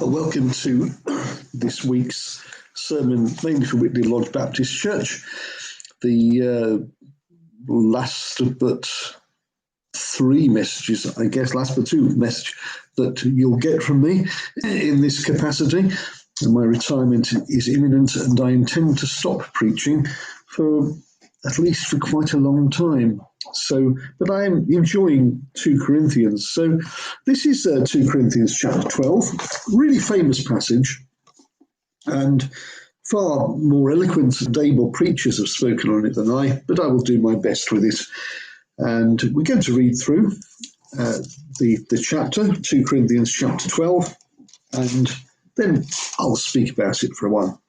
Welcome to this week's sermon, mainly for Whitley Lodge Baptist Church. The last but two message that you'll get from me in this capacity. And my retirement is imminent, and I intend to stop preaching for at least for quite a long time. But I am enjoying 2 Corinthians. So this is 2 Corinthians chapter 12, really famous passage, and far more eloquent and able preachers have spoken on it than I, but I will do my best with it. And we're going to read through the chapter, 2 Corinthians chapter 12, and then I'll speak about it for a while.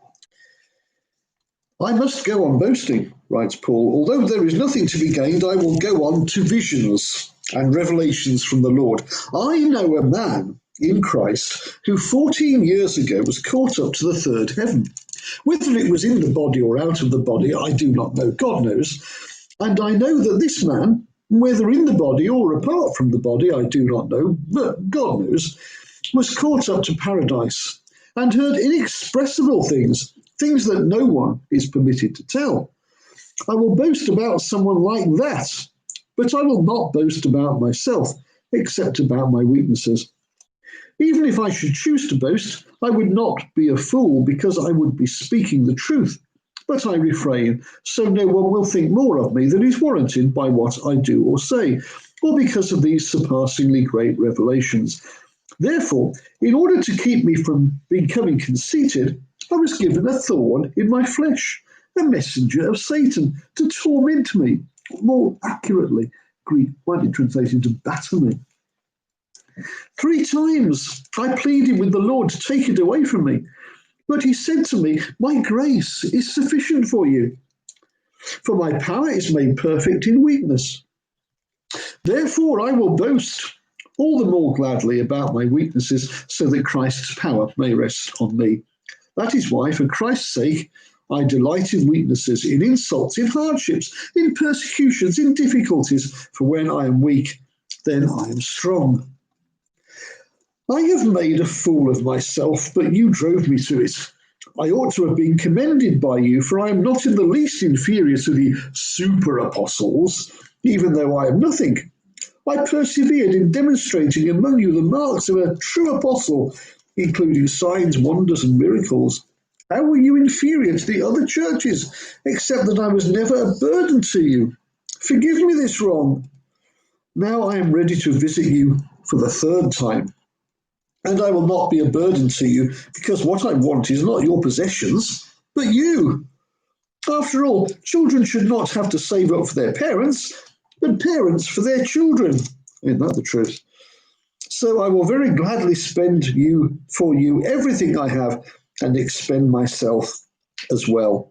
I must go on boasting, writes Paul. Although there is nothing to be gained, I will go on to visions and revelations from the Lord. I know a man in Christ who 14 years ago was caught up to the third heaven. Whether it was in the body or out of the body, I do not know. God knows. And I know that this man, whether in the body or apart from the body, I do not know, but God knows, was caught up to paradise and heard inexpressible things that no one is permitted to tell. I will boast about someone like that, but I will not boast about myself, except about my weaknesses. Even if I should choose to boast, I would not be a fool, because I would be speaking the truth. But I refrain, so no one will think more of me than is warranted by what I do or say, or because of these surpassingly great revelations. Therefore, in order to keep me from becoming conceited, I was given a thorn in my flesh, a messenger of Satan to torment me. More accurately, Greek might be translated to batter me. 3 times I pleaded with the Lord to take it away from me, but he said to me, "My grace is sufficient for you, for my power is made perfect in weakness. Therefore I will boast all the more gladly about my weaknesses, so that Christ's power may rest on me. That is why, for Christ's sake, I delight in weaknesses, in insults, in hardships, in persecutions, in difficulties. For when I am weak, then I am strong. I have made a fool of myself, but you drove me to it. I ought to have been commended by you, for I am not in the least inferior to the super apostles, even though I am nothing. I persevered in demonstrating among you the marks of a true apostle, including signs, wonders, and miracles. How were you inferior to the other churches, except that I was never a burden to you? Forgive me this wrong. Now I am ready to visit you for the 3rd time, and I will not be a burden to you, because what I want is not your possessions, but you. After all, children should not have to save up for their parents, but parents for their children. Isn't that the truth? So I will very gladly spend for you everything I have, and expend myself as well.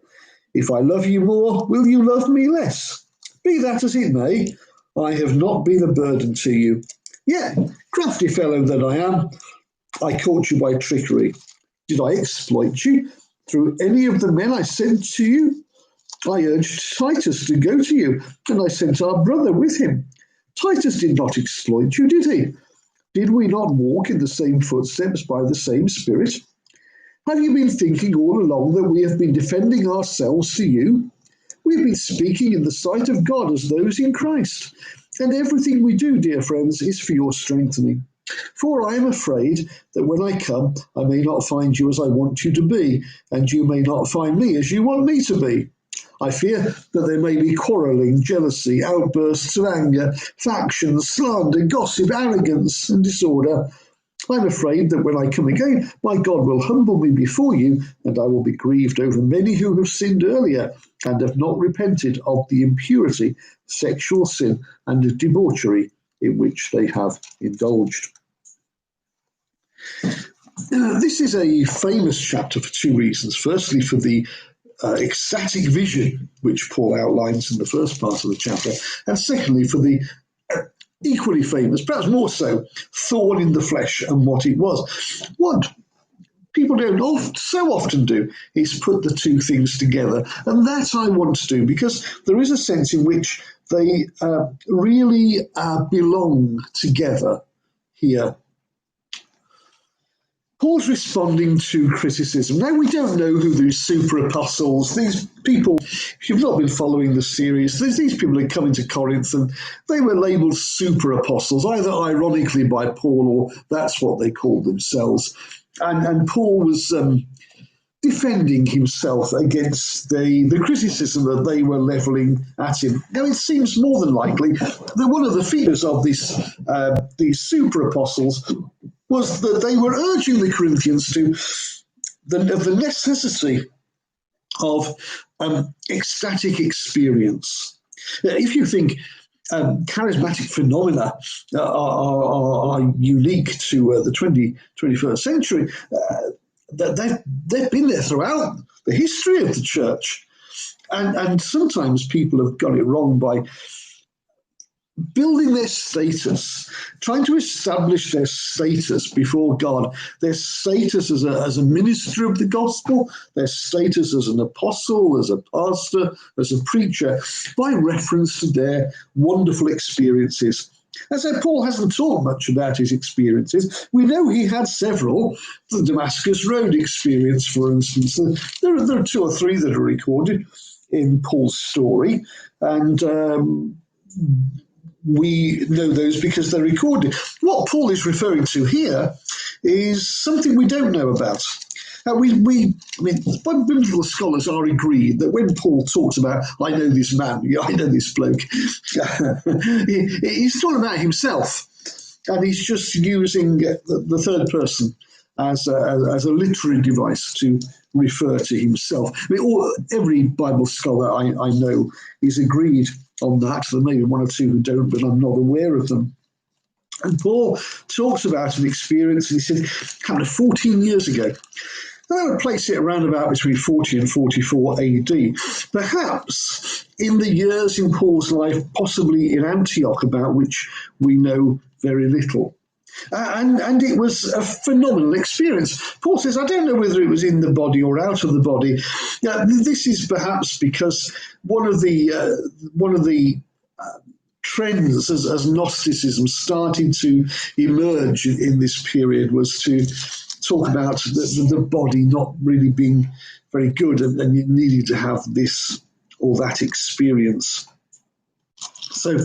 If I love you more, will you love me less? Be that as it may, I have not been a burden to you. Yet, crafty fellow that I am, I caught you by trickery. Did I exploit you through any of the men I sent to you? I urged Titus to go to you, and I sent our brother with him. Titus did not exploit you, did he? Did we not walk in the same footsteps by the same Spirit? Have you been thinking all along that we have been defending ourselves to you? We've been speaking in the sight of God as those in Christ. And everything we do, dear friends, is for your strengthening. For I am afraid that when I come, I may not find you as I want you to be, and you may not find me as you want me to be. I fear that there may be quarrelling, jealousy, outbursts of anger, factions, slander, gossip, arrogance, and disorder. I'm afraid that when I come again, my God will humble me before you, and I will be grieved over many who have sinned earlier and have not repented of the impurity, sexual sin, and debauchery in which they have indulged. This is a famous chapter for 2 reasons. Firstly, for the ecstatic vision which Paul outlines in the first part of the chapter, and secondly, for the equally famous, perhaps more so, thorn in the flesh and what it was. What people don't so often do is put the 2 things together, and that I want to do, because there is a sense in which they really belong together here. Paul's responding to criticism. Now, we don't know who these super apostles, these people, if you've not been following the series, these people are coming to Corinth and they were labelled super apostles, either ironically by Paul or that's what they called themselves. And Paul was defending himself against the criticism that they were levelling at him. Now, it seems more than likely that one of the features of these super apostles was that they were urging the Corinthians to the necessity of ecstatic experience. If you think charismatic phenomena are unique to the 21st century, they've been there throughout the history of the church. And sometimes people have got it wrong by building their status, trying to establish their status before God, their status as a minister of the gospel, their status as an apostle, as a pastor, as a preacher, by reference to their wonderful experiences. As I said, Paul hasn't talked much about his experiences. We know he had several. The Damascus Road experience, for instance. There are two or three that are recorded in Paul's story, and we know those because they're recorded. What Paul is referring to here is something we don't know about. Biblical scholars are agreed that when Paul talks about, I know this man, I know this bloke, he's talking about himself, and he's just using the third person as a literary device to refer to himself. Every Bible scholar I know is agreed on that. There may be one or two who don't, but I'm not aware of them. And Paul talks about an experience, and he said, kind of 14 years ago. I would place it around about between 40 and 44 AD. Perhaps in the years in Paul's life, possibly in Antioch, about which we know very little. And it was a phenomenal experience. Paul says, I don't know whether it was in the body or out of the body. This is perhaps because one of the trends as Gnosticism started to emerge in this period was to talk about the body not really being very good, and you needed to have this or that experience. So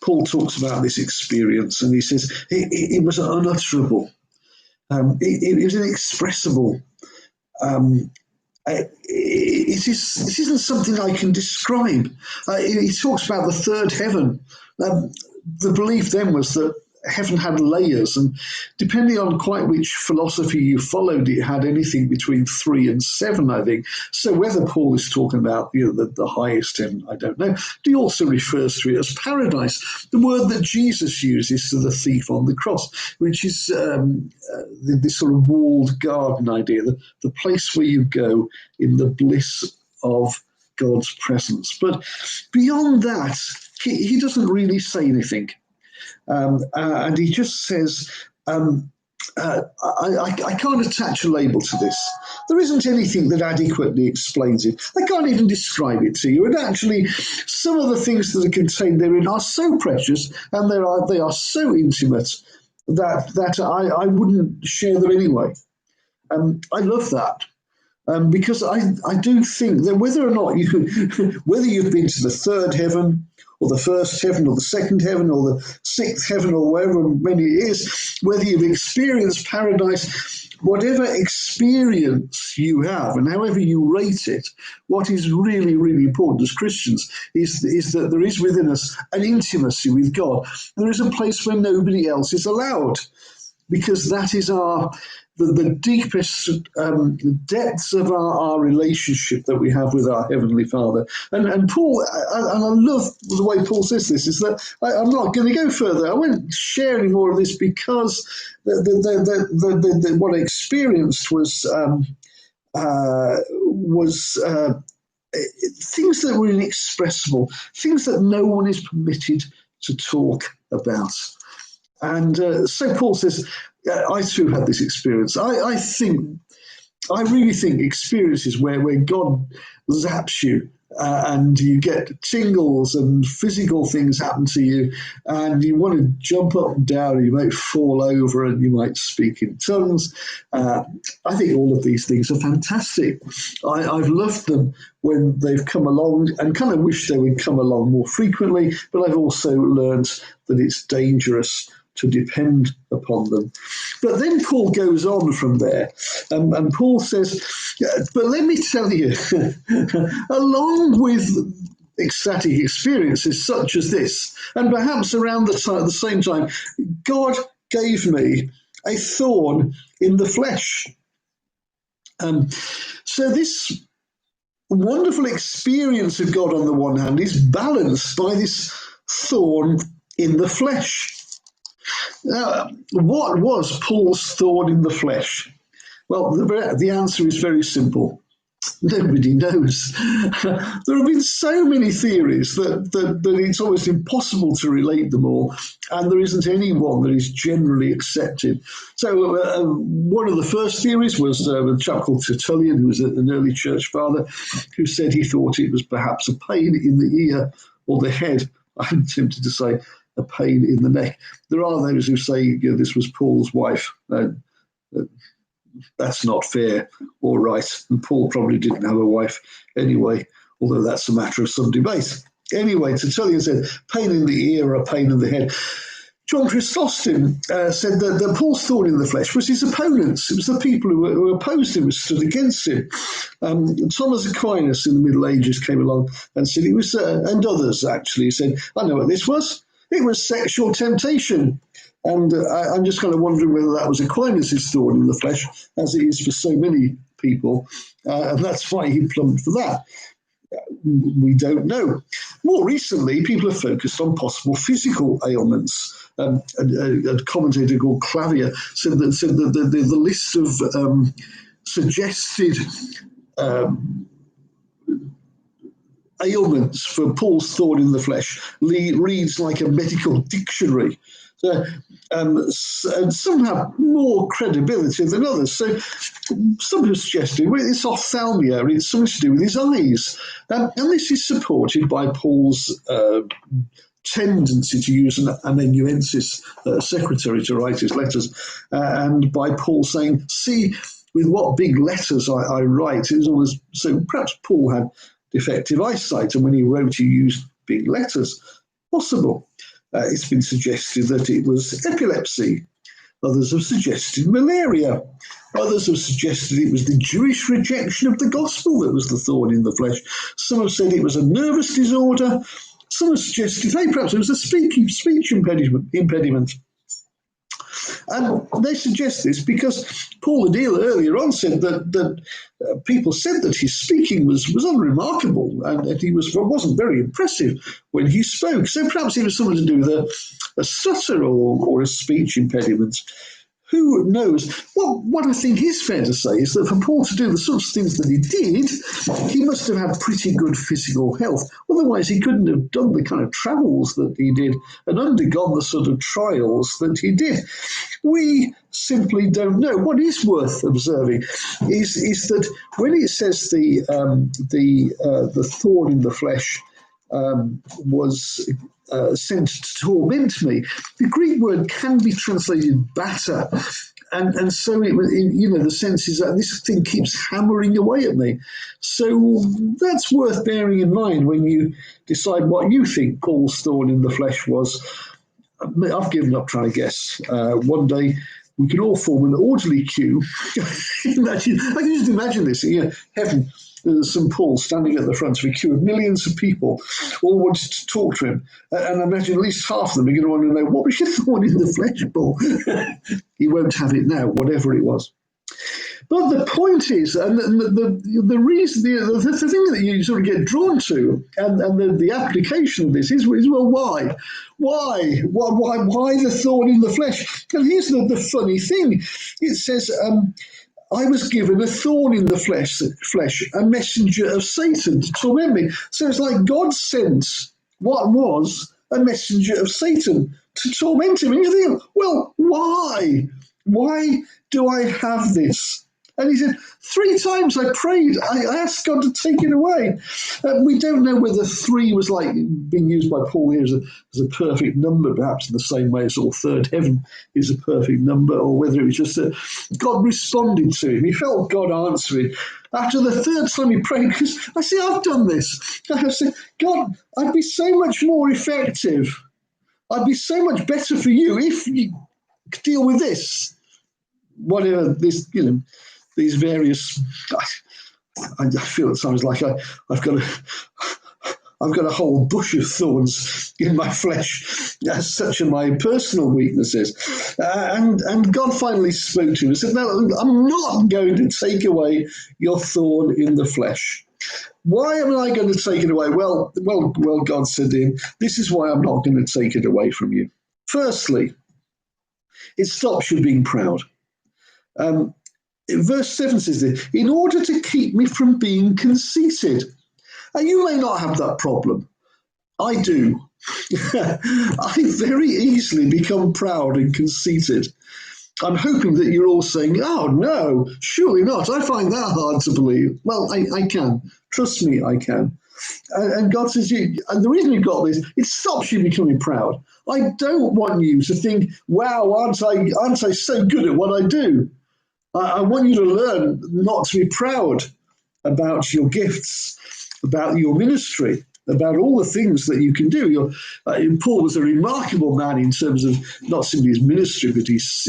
Paul talks about this experience, and he says it was unutterable. It was inexpressible. It isn't something I can describe. He talks about the third heaven. The belief then was that heaven had layers, and depending on quite which philosophy you followed, it had anything between 3 and 7, I think. So whether Paul is talking about the highest heaven, I don't know. But he also refers to it as paradise, the word that Jesus uses to the thief on the cross, which is this sort of walled garden idea, the place where you go in the bliss of God's presence. But beyond that, he doesn't really say anything. And he just says, I can't attach a label to this. There isn't anything that adequately explains it. I can't even describe it to you. And actually, some of the things that are contained therein are so precious, and they are so intimate that I wouldn't share them anyway. I love that. Because I do think that whether or not whether you've been to the third heaven or the first heaven or the second heaven or the sixth heaven or wherever many it is, whether you've experienced paradise, whatever experience you have and however you rate it, what is really, really important as Christians is that there is within us an intimacy with God. There is a place where nobody else is allowed, because that is the deepest depths of our relationship that we have with our Heavenly Father. And Paul, and I love the way Paul says this, is that I'm not going to go further. I won't share any more of this because what I experienced was things that were inexpressible, things that no one is permitted to talk about. And so Paul says, I too had this experience. I really think experiences where God zaps you and you get tingles and physical things happen to you, and you want to jump up and down, you might fall over and you might speak in tongues. I think all of these things are fantastic. I've loved them when they've come along, and kind of wish they would come along more frequently, but I've also learned that it's dangerous to depend upon them. But then Paul goes on from there, and Paul says, but let me tell you, along with ecstatic experiences such as this, and perhaps around the same time, God gave me a thorn in the flesh. So this wonderful experience of God on the one hand is balanced by this thorn in the flesh. Now, what was Paul's thorn in the flesh? Well, the answer is very simple. Nobody knows. There have been so many theories that it's almost impossible to relate them all, and there isn't any one that is generally accepted. So one of the first theories was a chap called Tertullian, who was an early church father, who said he thought it was perhaps a pain in the ear or the head. I'm tempted to say a pain in the neck. There are those who say this was Paul's wife. That's not fair or right. And Paul probably didn't have a wife anyway, although that's a matter of some debate. Anyway, Tertullian said pain in the ear or pain in the head. John Chrysostom said that Paul's thorn in the flesh was his opponents. It was the people who opposed him, who stood against him. Thomas Aquinas in the Middle Ages came along and said it was, and others actually said, I know what this was. It was sexual temptation. And I'm just kind of wondering whether that was Aquinas' thorn in the flesh, as it is for so many people. And that's why he plumbed for that. We don't know. More recently, people have focused on possible physical ailments. A commentator called Clavier said that the list of suggested ailments for Paul's thorn in the flesh reads like a medical dictionary. And some have more credibility than others. So some have suggested it's ophthalmia, it's something to do with his eyes. And this is supported by Paul's tendency to use an amanuensis secretary to write his letters, and by Paul saying, see, with what big letters I write. It was almost, so perhaps Paul had defective eyesight, and when he wrote, he used big letters. Possible. It's been suggested that it was epilepsy. Others have suggested malaria. Others have suggested it was the Jewish rejection of the gospel that was the thorn in the flesh. Some have said it was a nervous disorder. Some have suggested, hey, perhaps it was a speech impediment. And they suggest this because Paul Adil earlier on said that people said that his speaking was unremarkable and that he wasn't very impressive when he spoke. So perhaps it was something to do with a stutter or a speech impediment. Who knows? Well, what I think is fair to say is that for Paul to do the sorts of things that he did, he must have had pretty good physical health. Otherwise, he couldn't have done the kind of travels that he did and undergone the sort of trials that he did. We simply don't know. What is worth observing is that when it says the thorn in the flesh was sent to torment me, the Greek word can be translated batter, and so it, the sense is that this thing keeps hammering away at me. So that's worth bearing in mind when you decide what you think Paul's thorn in the flesh was. I've given up trying to guess. One day we could all form an orderly queue. I can just imagine this. Heaven. St. Paul standing at the front of a queue of millions of people, all wanted to talk to him. And I imagine at least half of them are going to want to know, what was your thorn in the flesh, Paul? He won't have it now, whatever it was. But the point is, and the reason, the thing that you sort of get drawn to, and the application of this is, well, why? Why the thorn in the flesh? And here's the funny thing. It says, I was given a thorn in the flesh, a messenger of Satan to torment me. So it's like God sent what was a messenger of Satan to torment him. And you think, well, why? Why do I have this? And he said, 3 times I prayed. I asked God to take it away. We don't know whether 3 was like being used by Paul here as a perfect number, perhaps in the same way as all third heaven is a perfect number, or whether it was just that God responded to him. He felt God answering. After the 3rd time he prayed, because I say, I've done this. I said, God, I'd be so much more effective. I'd be so much better for you if you could deal with this. Whatever this, these various. I feel at times like I've got a whole bush of thorns in my flesh. As such are my personal weaknesses. And God finally spoke to him and said, "No, I'm not going to take away your thorn in the flesh." Why am I going to take it away? Well, God said to him, "This is why I'm not going to take it away from you. Firstly, it stops you being proud." Verse 7 says this, "In order to keep me from being conceited." And you may not have that problem. I do. I very easily become proud and conceited. I'm hoping that you're all saying, "Oh, no, surely not. I find that hard to believe." Well, I can. Trust me, I can. And God says, and the reason you've got this, it stops you becoming proud. I don't want you to think, "Wow, aren't I so good at what I do?" I want you to learn not to be proud about your gifts, about your ministry, about all the things that you can do. Paul was a remarkable man in terms of not simply his ministry, but his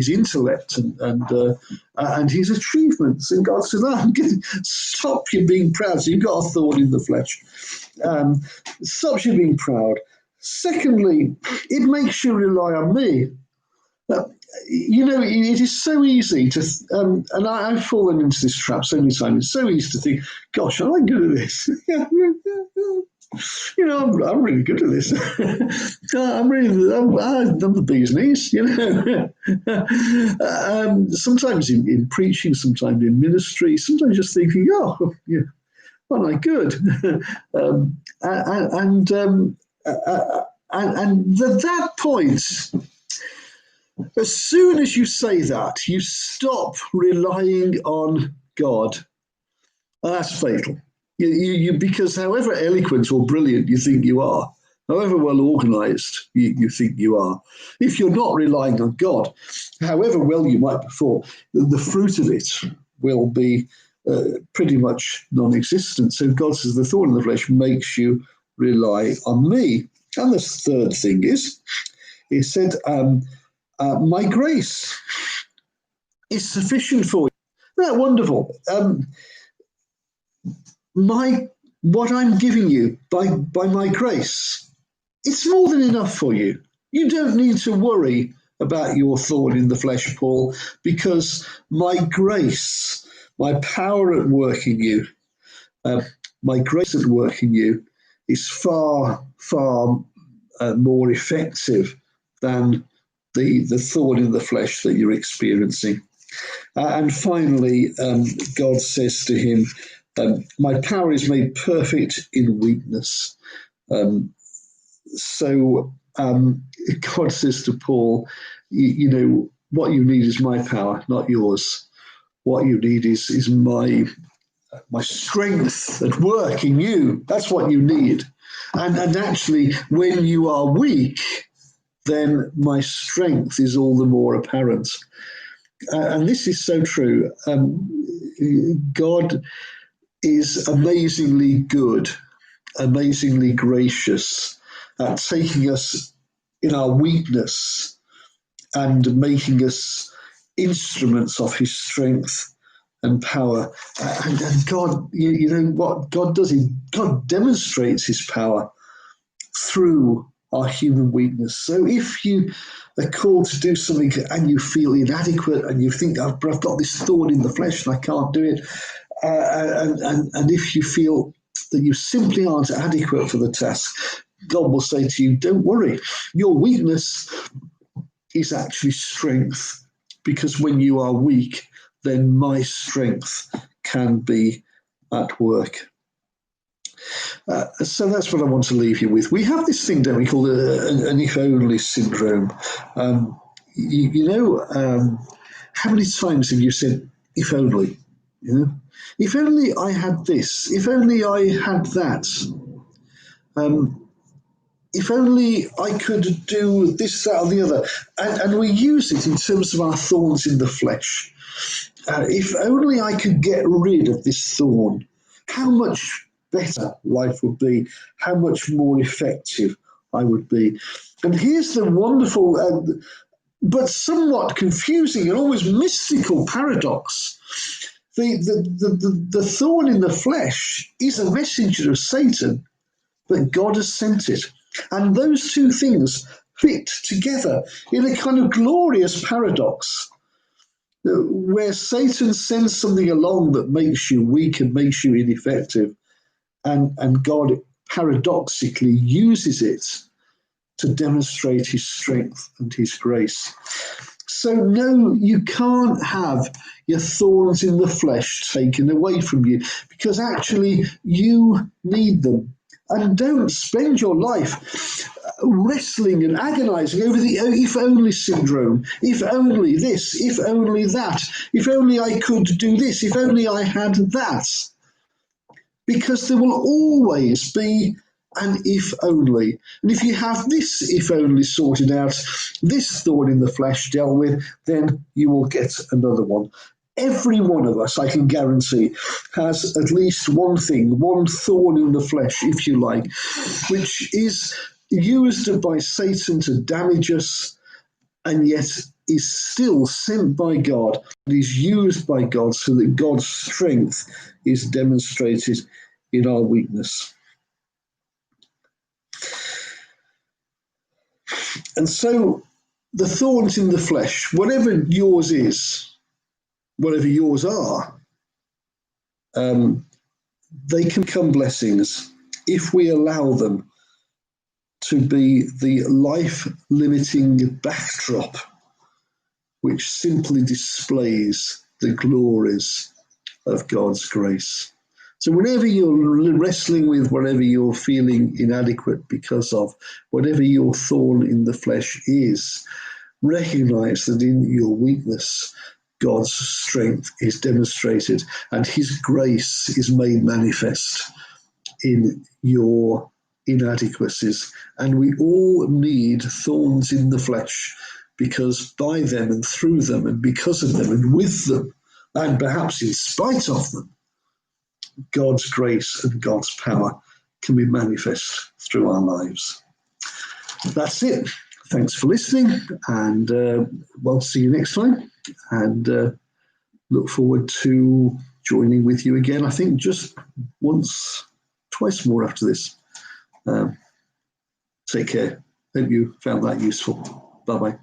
intellect and his achievements. And God said, "Stop you being proud." So you've got a thorn in the flesh. Stops you being proud. Secondly, it makes you rely on me. It is so easy to, and I've fallen into this trap so many times. It's so easy to think, "Gosh, am I good at this?" I'm really good at this. I'm the bee's knees. Sometimes in preaching, sometimes in ministry, sometimes just thinking, "Oh, yeah, aren't I good?" And at that point, as soon as you say that, you stop relying on God. And that's fatal. Because however eloquent or brilliant you think you are, however well organized you think you are, if you're not relying on God, however well you might perform, the fruit of it will be pretty much non-existent. So God says the thorn in the flesh makes you rely on me. And the third thing is, he said, my grace is sufficient for you. Isn't that wonderful? What I'm giving you by my grace, it's more than enough for you. You don't need to worry about your thorn in the flesh, Paul, because my grace, my power at work in you, my grace at work in you is far, far more effective than the thorn in the flesh that you're experiencing. And finally, God says to him, my power is made perfect in weakness. So God says to Paul, what you need is my power, not yours. What you need is my strength at work in you. That's what you need. And actually, when you are weak, then my strength is all the more apparent. And this is so true. God is amazingly good, amazingly gracious at taking us in our weakness and making us instruments of his strength and power. And God, what God does, God demonstrates his power through our human weakness. So if you are called to do something and you feel inadequate and you think, I've got this thorn in the flesh and I can't do it, and if you feel that you simply aren't adequate for the task, God will say to you, don't worry, your weakness is actually strength, because when you are weak, then my strength can be at work. So that's what I want to leave you with. We have this thing, don't we, called an if-only syndrome. How many times have you said, if only, if only I had this, if only I had that, if only I could do this, that, or the other. And we use it in terms of our thorns in the flesh. If only I could get rid of this thorn, how much better life would be, how much more effective I would be. And here's the wonderful, but somewhat confusing and almost mystical paradox. The thorn in the flesh is a messenger of Satan, but God has sent it. And those two things fit together in a kind of glorious paradox, where Satan sends something along that makes you weak and makes you ineffective, and God paradoxically uses it to demonstrate his strength and his grace. So no, you can't have your thorns in the flesh taken away from you, because actually you need them. And don't spend your life wrestling and agonizing over the if only syndrome, if only this, if only that, if only I could do this, if only I had that. Because there will always be an if only. And if you have this if only sorted out, this thorn in the flesh dealt with, then you will get another one. Every one of us, I can guarantee, has at least one thing, one thorn in the flesh, if you like, which is used by Satan to damage us, and yet is still sent by God, is used by God so that God's strength is demonstrated in our weakness. And so the thorns in the flesh, whatever yours is, whatever yours are, they can become blessings if we allow them to be the life-limiting backdrop which simply displays the glories of God's grace. So whenever you're wrestling with whatever you're feeling inadequate because of, whatever your thorn in the flesh is, recognize that in your weakness, God's strength is demonstrated and his grace is made manifest in your inadequacies. And we all need thorns in the flesh, because by them and through them and because of them and with them, and perhaps in spite of them, God's grace and God's power can be manifest through our lives. That's it. Thanks for listening, and we'll see you next time, and look forward to joining with you again, I think just twice more after this. Take care. Hope you found that useful. Bye-bye.